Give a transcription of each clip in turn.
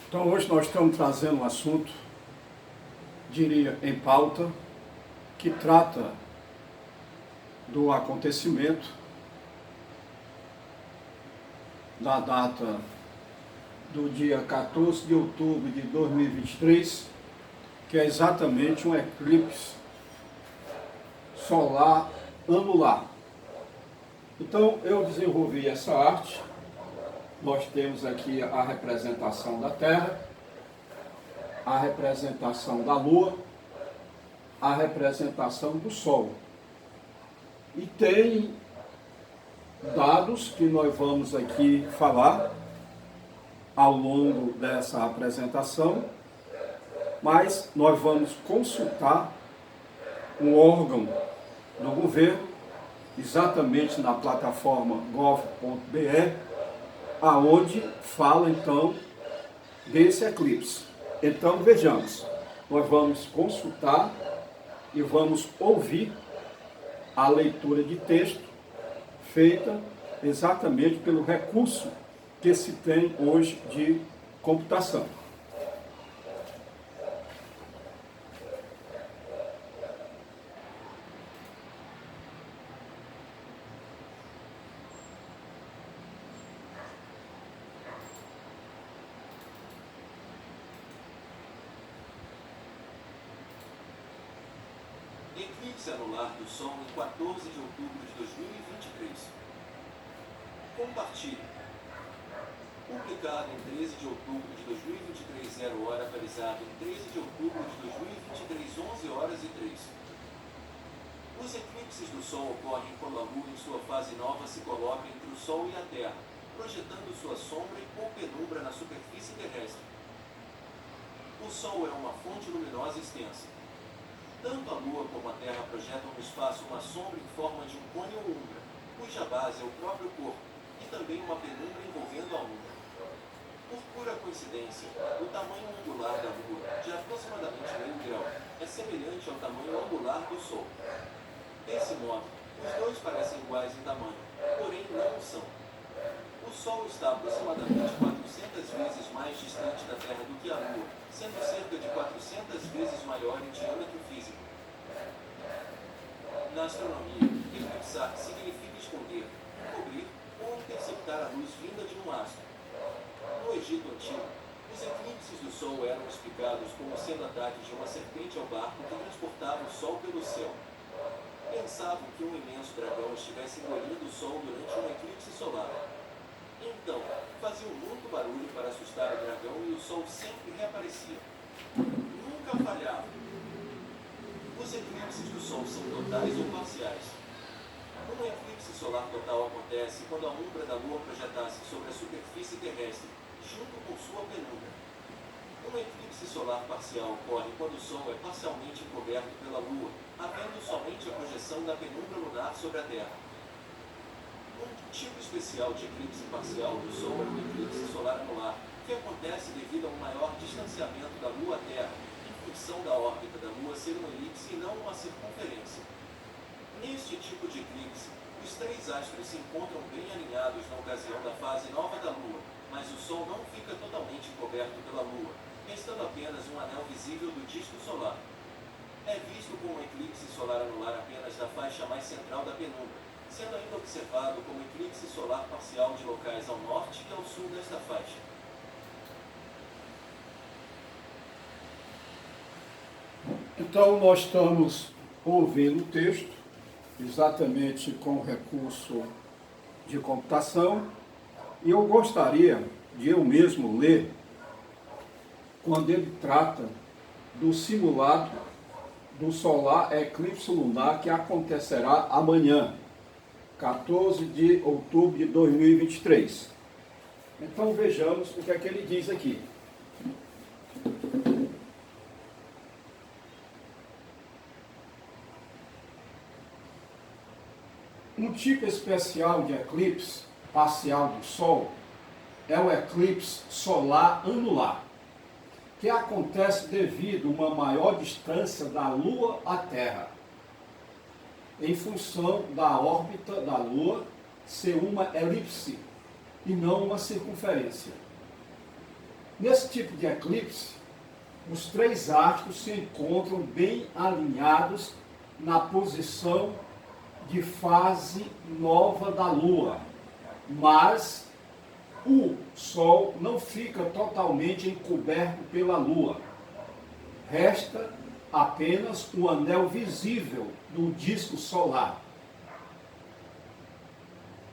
Então hoje nós estamos trazendo um assunto, diria, em pauta, que trata do acontecimento da data do dia 14 de outubro de 2023, que é exatamente um eclipse solar anular. Então eu desenvolvi essa arte. Nós temos aqui a representação da Terra, a representação da Lua, a representação do Sol. E tem dados que nós vamos aqui falar ao longo dessa apresentação, mas nós vamos consultar um órgão do governo, exatamente na plataforma gov.br, aonde fala então desse eclipse. Então vejamos, nós vamos consultar e vamos ouvir a leitura de texto feita exatamente pelo recurso que se tem hoje de computação. Eclipse anular do Sol em 14 de outubro de 2023. Compartilhe. Publicado em 13 de outubro de 2023, 0 hora, atualizado em 13 de outubro de 2023, 11 horas e 3. Os eclipses do Sol ocorrem quando a Lua, em sua fase nova, se coloca entre o Sol e a Terra, projetando sua sombra ou penumbra na superfície terrestre. O Sol é uma fonte luminosa extensa. Tanto a Lua como a Terra projetam no espaço uma sombra em forma de um cone ou umbra, cuja base é o próprio corpo, e também uma penumbra envolvendo a umbra. Por pura coincidência, o tamanho angular da Lua, de aproximadamente meio grau, é semelhante ao tamanho angular do Sol. Desse modo, os dois parecem iguais em tamanho, porém não o são. O Sol está aproximadamente 400 vezes mais distante da Terra do que a Lua, sendo cerca de 400 vezes maior em diâmetro físico. Na astronomia, eclipsar significa esconder, cobrir ou interceptar a luz vinda de um astro. No Egito Antigo, os eclipses do Sol eram explicados como sendo ataques de uma serpente ao barco que transportava o Sol pelo céu. Pensavam que um imenso dragão estivesse engolindo o Sol durante um eclipse solar. Então, faziam muito barulho para assustar o dragão e o Sol sempre reaparecia. Nunca falhava. Os eclipses do Sol são totais ou parciais. Um eclipse solar total acontece quando a umbra da Lua projetasse sobre a superfície terrestre, junto com sua penumbra. Um eclipse solar parcial ocorre quando o Sol é parcialmente encoberto pela Lua, havendo somente a projeção da penumbra lunar sobre a Terra. Um tipo especial de eclipse parcial do Sol é o eclipse solar anular, que acontece devido a um maior distanciamento da Lua à Terra, em função da órbita da Lua ser uma elipse e não uma circunferência. Neste tipo de eclipse, os três astros se encontram bem alinhados na ocasião da fase nova da Lua, mas o Sol não fica totalmente coberto pela Lua, restando apenas um anel visível do disco solar. É visto como um eclipse solar anular apenas da faixa mais central da penumbra, sendo ainda observado como eclipse solar parcial de locais ao norte e ao sul desta faixa. Então nós estamos ouvindo o texto, exatamente com o recurso de computação, e eu gostaria de eu mesmo ler quando ele trata do simulado do solar eclipse lunar que acontecerá amanhã, 14 de outubro de 2023. Então vejamos o que é que ele diz aqui. Um tipo especial de eclipse parcial do Sol é o eclipse solar anular, que acontece devido a uma maior distância da Lua à Terra, em função da órbita da Lua ser uma elipse e não uma circunferência. Nesse tipo de eclipse, os três astros se encontram bem alinhados na posição de fase nova da Lua, mas o Sol não fica totalmente encoberto pela Lua. Resta apenas o anel visível do disco solar.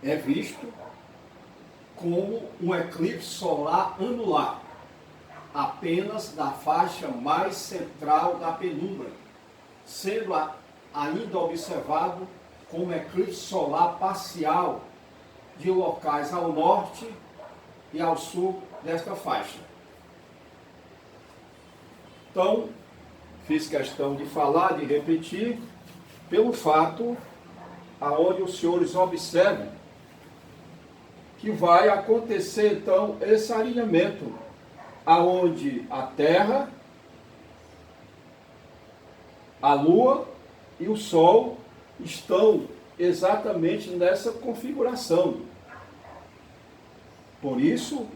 É visto como um eclipse solar anular, apenas da faixa mais central da penumbra, sendo ainda observado como eclipse solar parcial de locais ao norte e ao sul desta faixa. Então, fiz questão de falar, de repetir, pelo fato aonde os senhores observam que vai acontecer então esse alinhamento, aonde a Terra, a Lua e o Sol estão exatamente nessa configuração. Por isso,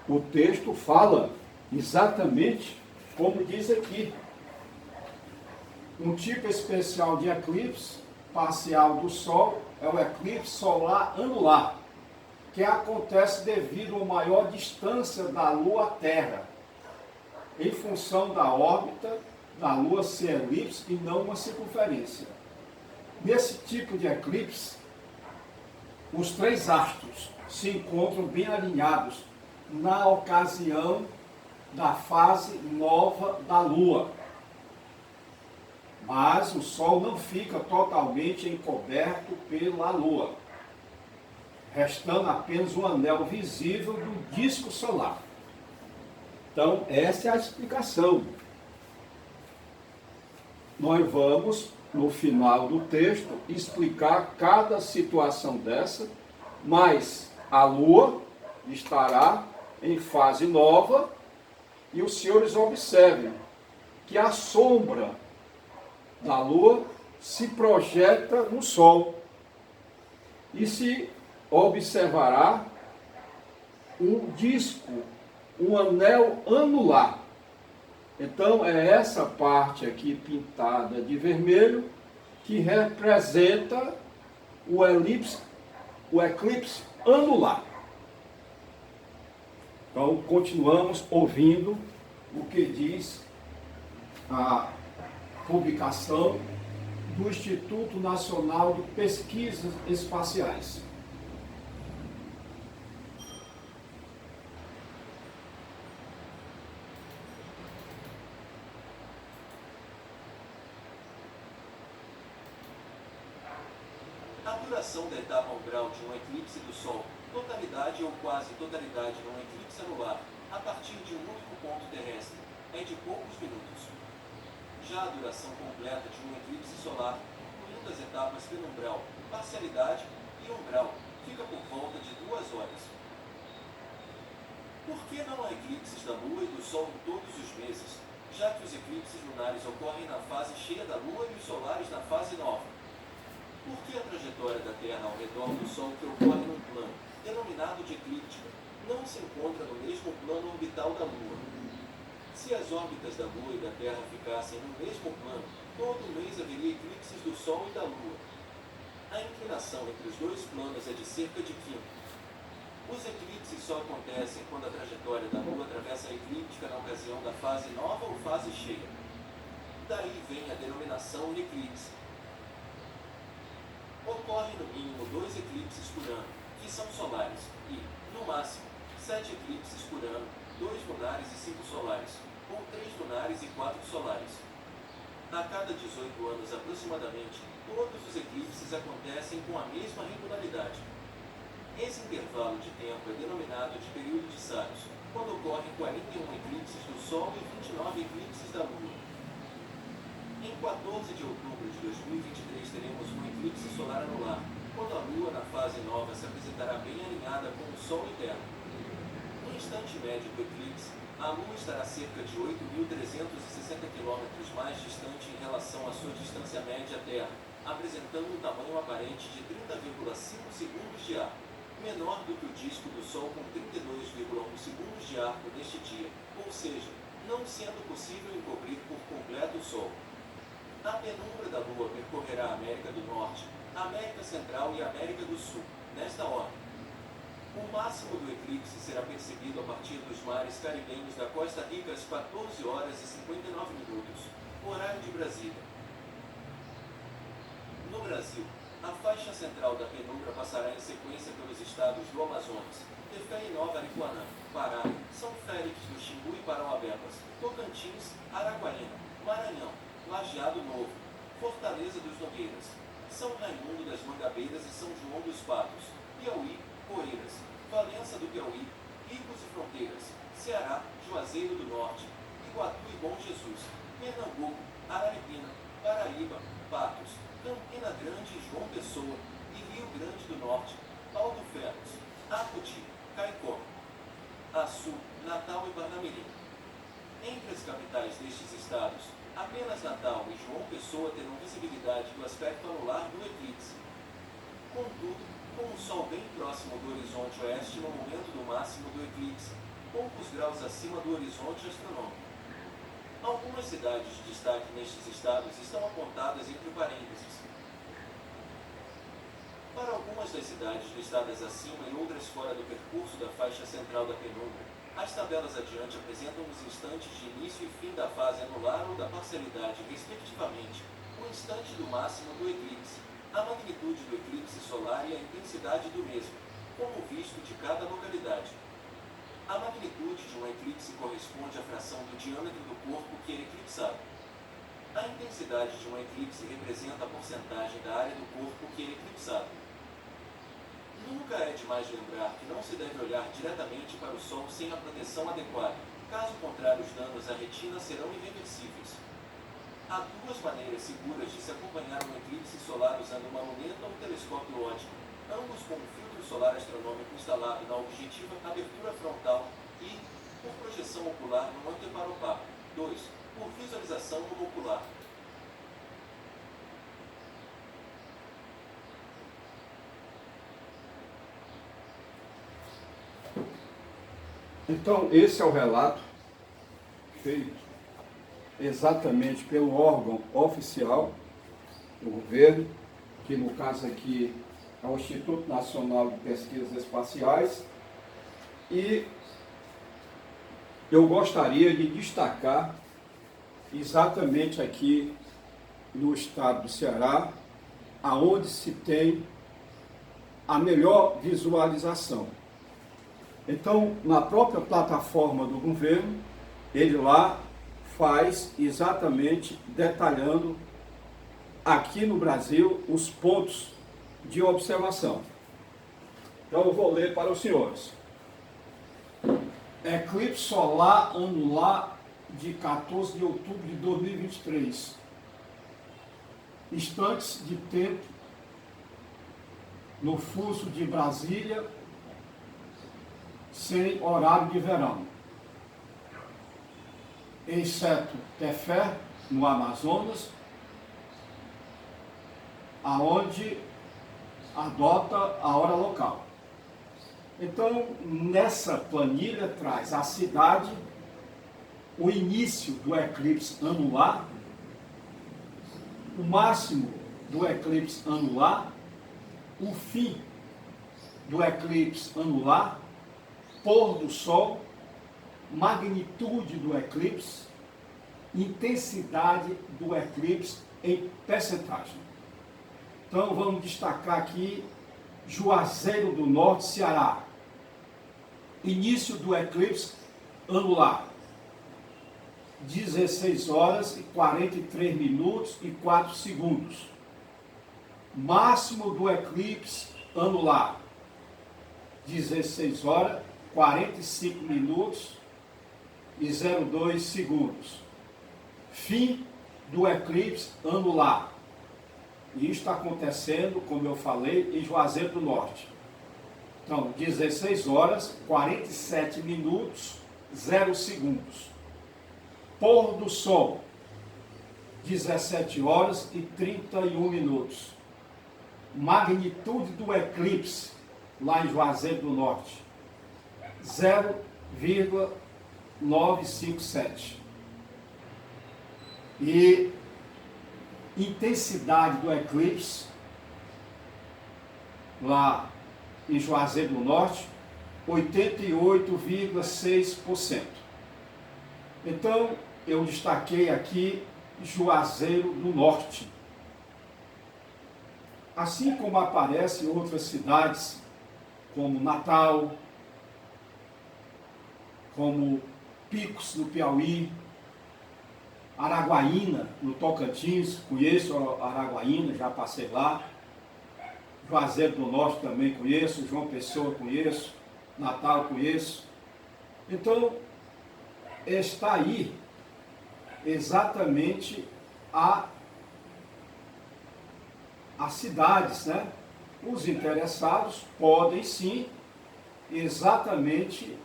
o texto fala exatamente como diz aqui. Um tipo especial de eclipse parcial do Sol é o eclipse solar anular, que acontece devido a maior distância da Lua à Terra, em função da órbita da Lua ser elipse e não uma circunferência. Nesse tipo de eclipse, os três astros se encontram bem alinhados na ocasião da fase nova da Lua. Mas o Sol não fica totalmente encoberto pela Lua, restando apenas o anel visível do disco solar. Então, essa é a explicação. Nós vamos, no final do texto, explicar cada situação dessa, mas a Lua estará em fase nova e os senhores observem que a sombra da Lua se projeta no Sol e se observará um disco, um anel anular. Então é essa parte aqui pintada de vermelho que representa o eclipse anular. Então continuamos ouvindo o que diz a publicação do Instituto Nacional de Pesquisas Espaciais. A duração da etapa umbral de um eclipse do Sol, totalidade ou quase totalidade num eclipse anular, a partir de um único ponto terrestre, é de poucos minutos. Já a duração completa de um eclipse solar, incluindo as etapas penumbral, parcialidade e umbral, fica por volta de 2 horas. Por que não há eclipses da Lua e do Sol em todos os meses, já que os eclipses lunares ocorrem na fase cheia da Lua e os solares na fase nova? Por que a trajetória da Terra ao redor do Sol que ocorre num plano, denominado de eclíptica, não se encontra no mesmo plano orbital da Lua? Se as órbitas da Lua e da Terra ficassem no mesmo plano, todo mês haveria eclipses do Sol e da Lua. A inclinação entre os dois planos é de cerca de 15. Os eclipses só acontecem quando a trajetória da Lua atravessa a eclíptica na ocasião da fase nova ou fase cheia. Daí vem a denominação de eclipse. Ocorrem no mínimo 2 eclipses por ano, que são solares, e, no máximo, 7 eclipses por ano, 2 lunares e 5 solares, ou 3 lunares e 4 solares. A cada 18 anos aproximadamente, todos os eclipses acontecem com a mesma regularidade. Esse intervalo de tempo é denominado de período de Saros, quando ocorrem 41 eclipses do Sol e 29 eclipses da Lua. Em 14 de outubro de 2023 teremos um eclipse solar anular, quando a Lua na fase nova se apresentará bem alinhada com o Sol e Terra. No instante médio do eclipse, a Lua estará cerca de 8.360 km mais distante em relação à sua distância média à Terra, apresentando um tamanho aparente de 30,5 segundos de ar. menor do que o disco do Sol com 32,1 segundos de arco neste dia, ou seja, não sendo possível encobrir por completo o Sol. A penumbra da Lua percorrerá a América do Norte, América Central e América do Sul, nesta ordem. O máximo do eclipse será percebido a partir dos mares caribenhos da Costa Rica às 14 horas e 59 minutos, horário de Brasília. No Brasil, a faixa central da penumbra passará em sequência pelos estados do Amazonas, Tefé e Nova Aripuanã, Pará, São Félix do Xingu e Parauapebas, Tocantins, Araguaína, Maranhão, Lajeado Novo, Fortaleza dos Nogueiras, São Raimundo das Mangabeiras e São João dos Patos, Piauí, Poeiras, Valença do Piauí, Ricos e Fronteiras, Ceará, Juazeiro do Norte, Iguatu e Bom Jesus, Pernambuco, Araripina, Paraíba, Patos, Campina Grande e João Pessoa, e Rio Grande do Norte, Alto Ferros, Apoti, Caicó, Açu, Natal e Parnamirim. Entre as capitais destes estados, apenas Natal e João Pessoa terão visibilidade do aspecto anular do eclipse. Contudo, com o Sol bem próximo do horizonte oeste no momento do máximo do eclipse, poucos graus acima do horizonte astronômico. Algumas cidades de destaque nestes estados estão apontadas entre parênteses. Para algumas das cidades listadas acima e outras fora do percurso da faixa central da penumbra, as tabelas adiante apresentam os instantes de início e fim da fase anular ou da parcialidade, respectivamente, o instante do máximo do eclipse, a magnitude do eclipse solar e a intensidade do mesmo, como visto de cada localidade. A magnitude de um eclipse corresponde à fração do diâmetro do corpo que é eclipsado. A intensidade de um eclipse representa a porcentagem da área do corpo que é eclipsado. Nunca é demais lembrar que não se deve olhar diretamente para o Sol sem a proteção adequada, caso contrário os danos à retina serão irreversíveis. Há duas maneiras seguras de se acompanhar um eclipse solar usando uma luneta ou telescópio óptico, ambos com um filtro solar astronômico instalado na objetiva abertura frontal e, por projeção ocular no anteparopá. 2. Por visualização no ocular. Então, esse é o relato feito exatamente pelo órgão oficial do governo, que no caso aqui é o Instituto Nacional de Pesquisas Espaciais, e eu gostaria de destacar exatamente aqui no estado do Ceará, aonde se tem a melhor visualização. Então, na própria plataforma do governo, ele lá faz exatamente detalhando aqui no Brasil os pontos de observação. Então eu vou ler para os senhores. Eclipse solar anular de 14 de outubro de 2023. Instantes de tempo no fuso de Brasília, sem horário de verão, exceto Tefé, no Amazonas, aonde adota a hora local. Então, nessa planilha traz a cidade, o início do eclipse anular, o máximo do eclipse anular, o fim do eclipse anular, pôr do sol, magnitude do eclipse, intensidade do eclipse em percentagem. Então vamos destacar aqui Juazeiro do Norte, Ceará. Início do eclipse anular, 16 horas e 43 minutos e 4 segundos. Máximo do eclipse anular, 16 horas, 45 minutos e 02 segundos. Fim do eclipse anular. E isso está acontecendo, como eu falei, em Juazeiro do Norte. Então, 16 horas, 47 minutos, 0 segundos. Pôr do sol, 17 horas e 31 minutos. Magnitude do eclipse, lá em Juazeiro do Norte, 0,957. E intensidade do eclipse, lá em Juazeiro do Norte, 88,6%. Então, eu destaquei aqui Juazeiro do Norte. Assim como aparece em outras cidades, como Natal, como Picos, no Piauí, Araguaína, no Tocantins, conheço Araguaína, já passei lá. Juazeiro do Norte também conheço, João Pessoa conheço, Natal conheço. Então, está aí exatamente as cidades, né? Os interessados podem sim, exatamente,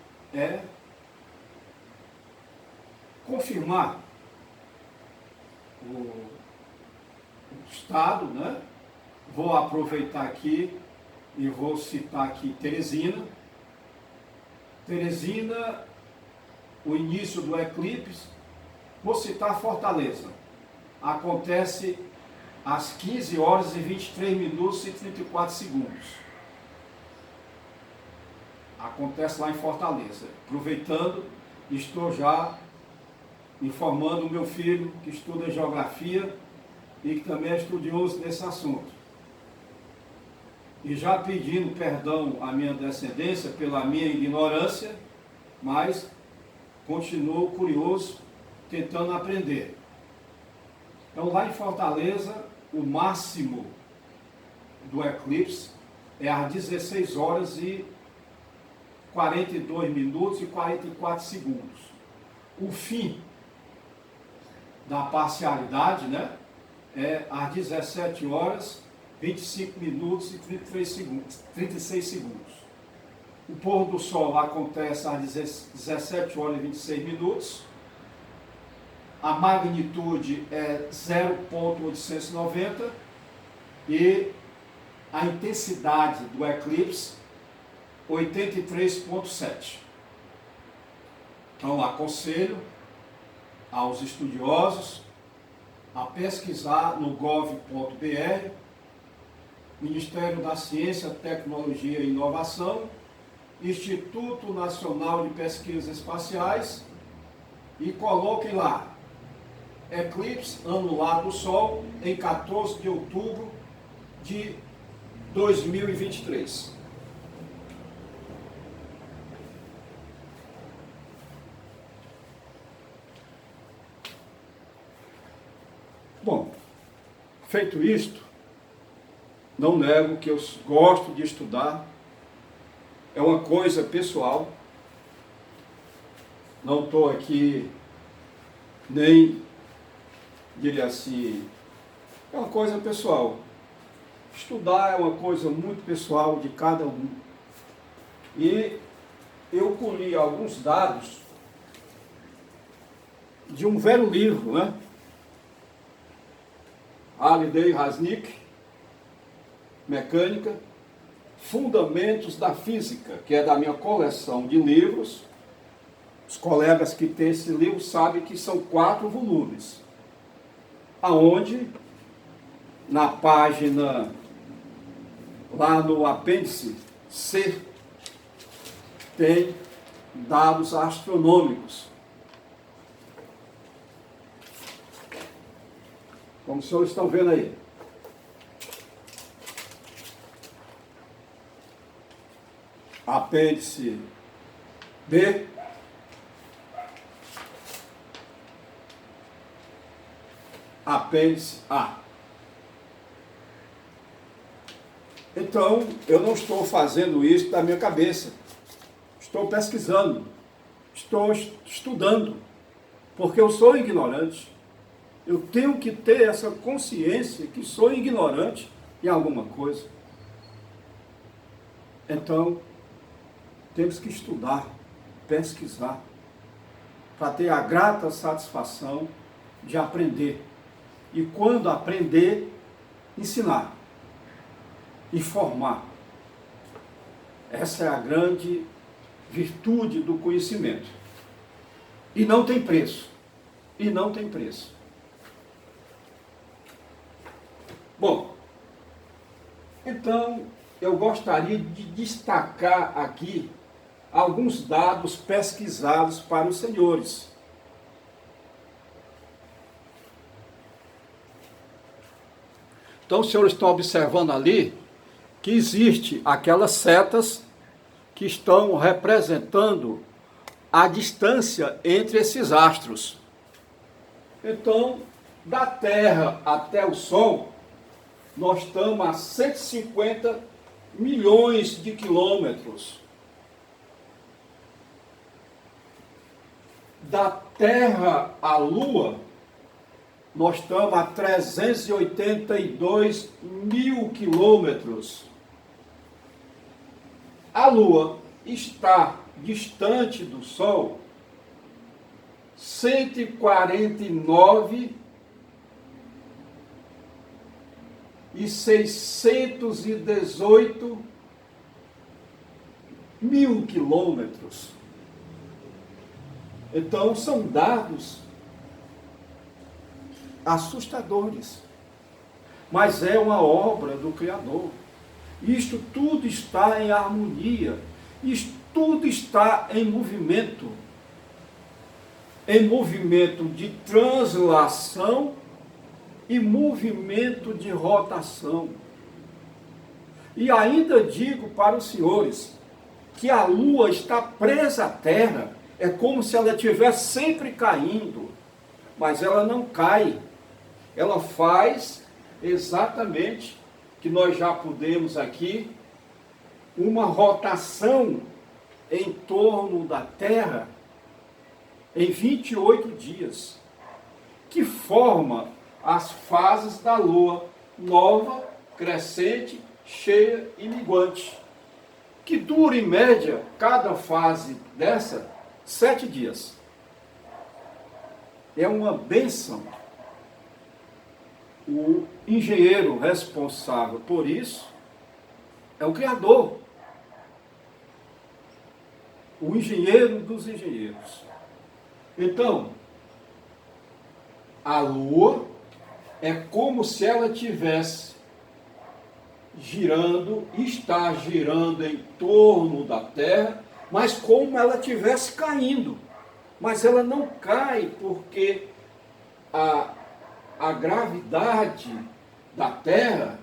confirmar o estado, né? Vou aproveitar aqui e vou citar aqui Teresina. Teresina, o início do eclipse, vou citar Fortaleza. Acontece às 15 horas e 23 minutos e 34 segundos. Acontece lá em Fortaleza. Aproveitando, estou já informando o meu filho, que estuda geografia e que também é estudioso desse assunto. E já pedindo perdão à minha descendência pela minha ignorância, mas continuo curioso, tentando aprender. Então, lá em Fortaleza, o máximo do eclipse é às 16 horas e 42 minutos e 44 segundos. O fim da parcialidade, né, é às 17 horas, 25 minutos e 36 segundos. O pôr do sol acontece às 17 horas e 26 minutos. A magnitude é 0,890 e a intensidade do eclipse 83,7. Então, aconselho aos estudiosos a pesquisar no gov.br, Ministério da Ciência, Tecnologia e Inovação, Instituto Nacional de Pesquisas Espaciais, e coloquem lá, eclipse anular do Sol em 14 de outubro de 2023. Bom, feito isto, não nego que eu gosto de estudar, é uma coisa pessoal, não estou aqui nem, diria assim, é uma coisa pessoal. Estudar é uma coisa muito pessoal de cada um. E eu colhi alguns dados de um velho livro, né? Halliday Resnick, Mecânica, Fundamentos da Física, que é da minha coleção de livros. Os colegas que têm esse livro sabem que são 4 volumes, aonde, na página, lá no apêndice C, tem dados astronômicos. Como os senhores estão vendo aí. Apêndice B, apêndice A. Então, eu não estou fazendo isso da minha cabeça. Estou pesquisando, estou estudando, porque eu sou ignorante. Eu tenho que ter essa consciência que sou ignorante em alguma coisa. Então, temos que estudar, pesquisar, para ter a grata satisfação de aprender. E quando aprender, ensinar, informar. Essa é a grande virtude do conhecimento. E não tem preço. E não tem preço. Bom, então eu gostaria de destacar aqui alguns dados pesquisados para os senhores. Então os senhores estão observando ali que existe aquelas setas que estão representando a distância entre esses astros. Então, da Terra até o Sol, nós estamos a 150 milhões de quilômetros. Da Terra à Lua, nós estamos a 382 mil quilômetros. A Lua está distante do Sol 149.618 mil quilômetros. Então, são dados assustadores. Mas é uma obra do Criador. Isto tudo está em harmonia. Isto tudo está em movimento de translação e movimento de rotação. E ainda digo para os senhores que a Lua está presa à Terra, é como se ela estivesse sempre caindo, mas ela não cai. Ela faz exatamente, que nós já pudemos aqui, uma rotação em torno da Terra em 28 dias, que forma as fases da Lua, nova, crescente, cheia e minguante, que dura em média, cada fase dessa, 7 dias. É uma bênção. O engenheiro responsável por isso é o Criador. O engenheiro dos engenheiros. Então, a Lua é como se ela tivesse girando, está girando em torno da Terra, mas como ela estivesse caindo. Mas ela não cai porque a gravidade da Terra,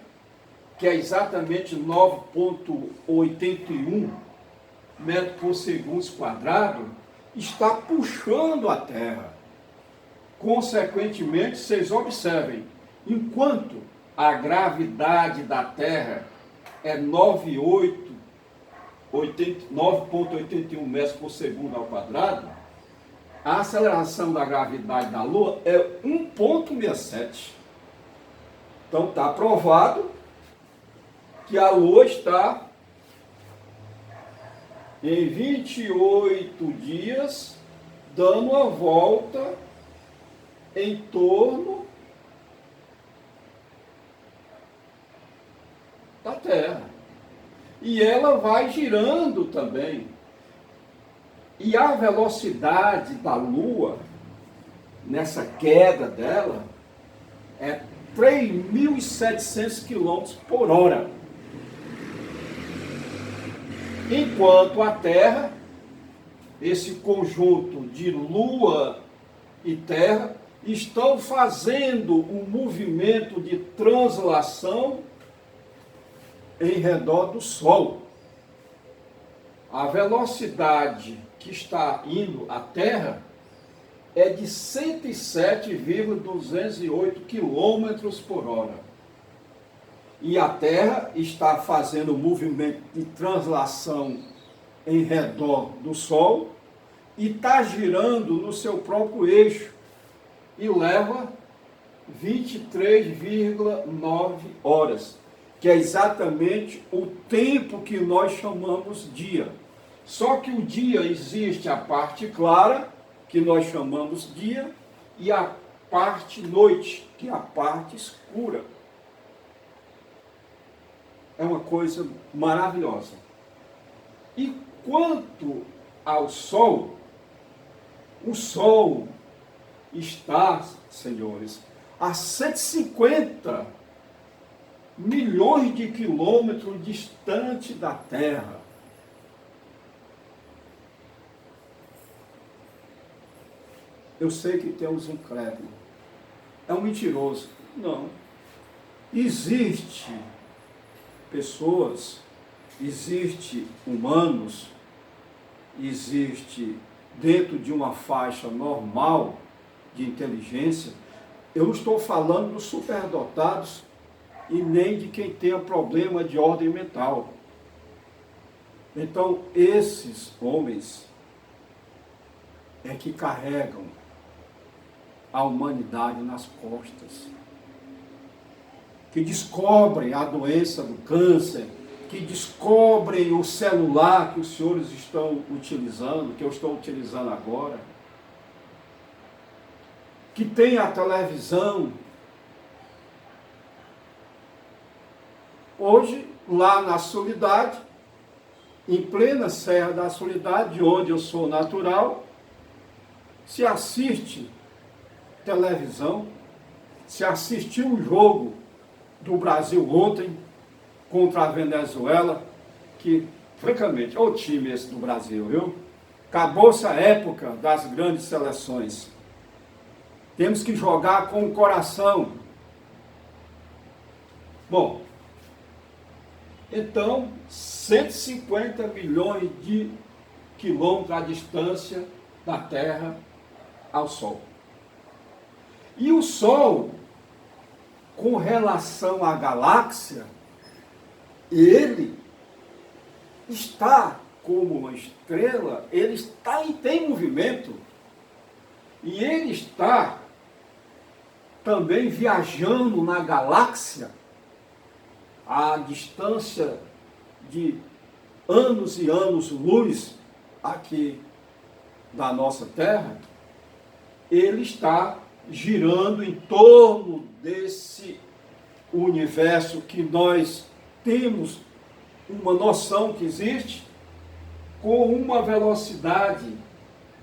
que é exatamente 9,81 metros por segundo quadrado, está puxando a Terra. Consequentemente, vocês observem, enquanto a gravidade da Terra é 9,81 metros por segundo ao quadrado, a aceleração da gravidade da Lua é 1,67. Então está provado que a Lua está em 28 dias dando a volta em torno da Terra. E ela vai girando também. E a velocidade da Lua, nessa queda dela, é 3.700 km por hora. Enquanto a Terra, esse conjunto de Lua e Terra, estão fazendo um movimento de translação em redor do Sol. A velocidade que está indo à Terra é de 107,208 km por hora. E a Terra está fazendo um movimento de translação em redor do Sol e está girando no seu próprio eixo e leva 23,9 horas, que é exatamente o tempo que nós chamamos dia. Só que o dia existe a parte clara, que nós chamamos dia, e a parte noite, que é a parte escura. É uma coisa maravilhosa. E quanto ao Sol, o Sol está, senhores, a 150 milhões de quilômetros distante da Terra. Eu sei que temos um incrédulo. É um mentiroso. Não. Existe pessoas, existe humanos, existe dentro de uma faixa normal de inteligência. Eu não estou falando dos superdotados e nem de quem tenha problema de ordem mental. Então, esses homens é que carregam a humanidade nas costas, que descobrem a doença do câncer, que descobrem o celular que os senhores estão utilizando, que eu estou utilizando agora, que tem a televisão. Hoje, lá na Soledade, em plena Serra da Soledade, onde eu sou natural, se assiste televisão, se assistiu um jogo do Brasil ontem contra a Venezuela, que, francamente, é o time esse do Brasil, viu? Acabou-se a época das grandes seleções. Temos que jogar com o coração. Bom, então, 150 milhões de quilômetros à distância da Terra ao Sol. E o Sol, com relação à galáxia, ele está como uma estrela, ele está e tem movimento. E ele está também viajando na galáxia a distância de anos e anos-luz aqui da nossa Terra. Ele está girando em torno desse universo que nós temos uma noção que existe, com uma velocidade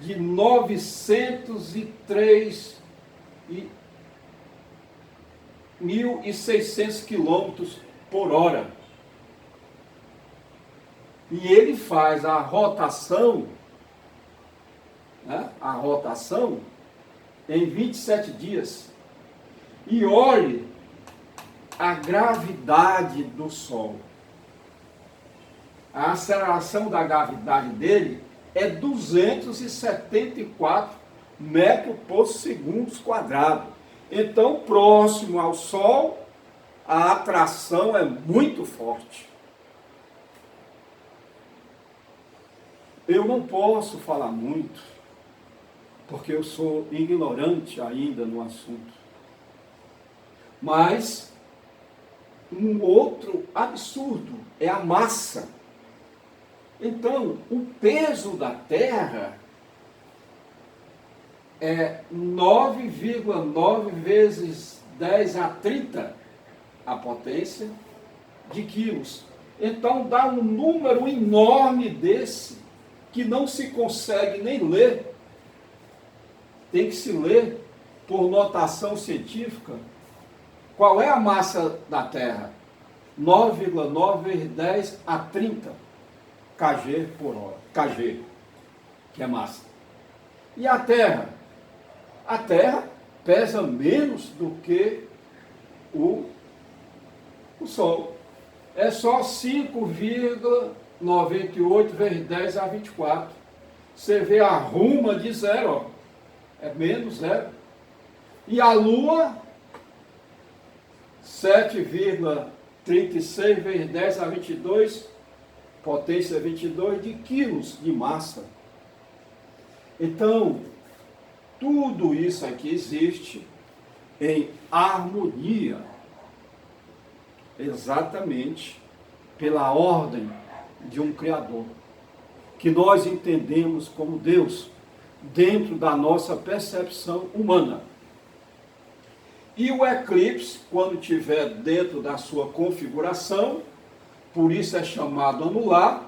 de 903.600 quilômetros por hora. E ele faz a rotação, né, em 27 dias. E olhe a gravidade do Sol. A aceleração da gravidade dele é 274 metros por segundo quadrado. Então, próximo ao Sol, a atração é muito forte. Eu não posso falar muito, porque eu sou ignorante ainda no assunto. Mas um outro absurdo é a massa. Então, o peso da Terra é 9,9 vezes 10 a 30 a potência de quilos. Então, dá um número enorme desse, que não se consegue nem ler. Tem que se ler por notação científica. Qual é a massa da Terra? 9,9 vezes 10 a 30 kg por hora. kg, que é massa. E a Terra? A Terra pesa menos do que o Sol. É só 5,98 vezes 10 a 24. Você vê a ruma de zero, ó. É menos zero. E a Lua, 7,36 vezes 10 a 22, potência 22 de quilos de massa. Então, tudo isso aqui existe em harmonia, exatamente pela ordem de um Criador, que nós entendemos como Deus, dentro da nossa percepção humana. E o eclipse, quando estiver dentro da sua configuração, por isso é chamado anular,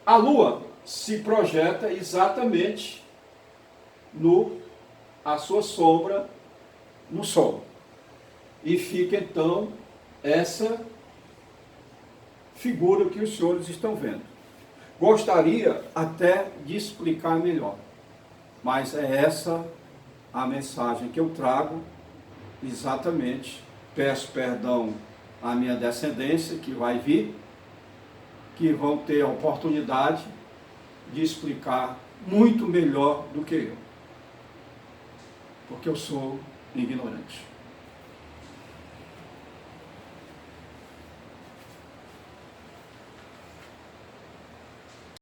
A Lua se projeta exatamente a sua sombra no Sol. E fica então essa figura que os senhores estão vendo. Gostaria até de explicar melhor, mas é essa a mensagem que eu trago exatamente. Peço perdão à minha descendência que vai vir, que vão ter a oportunidade de explicar muito melhor do que eu, porque eu sou ignorante.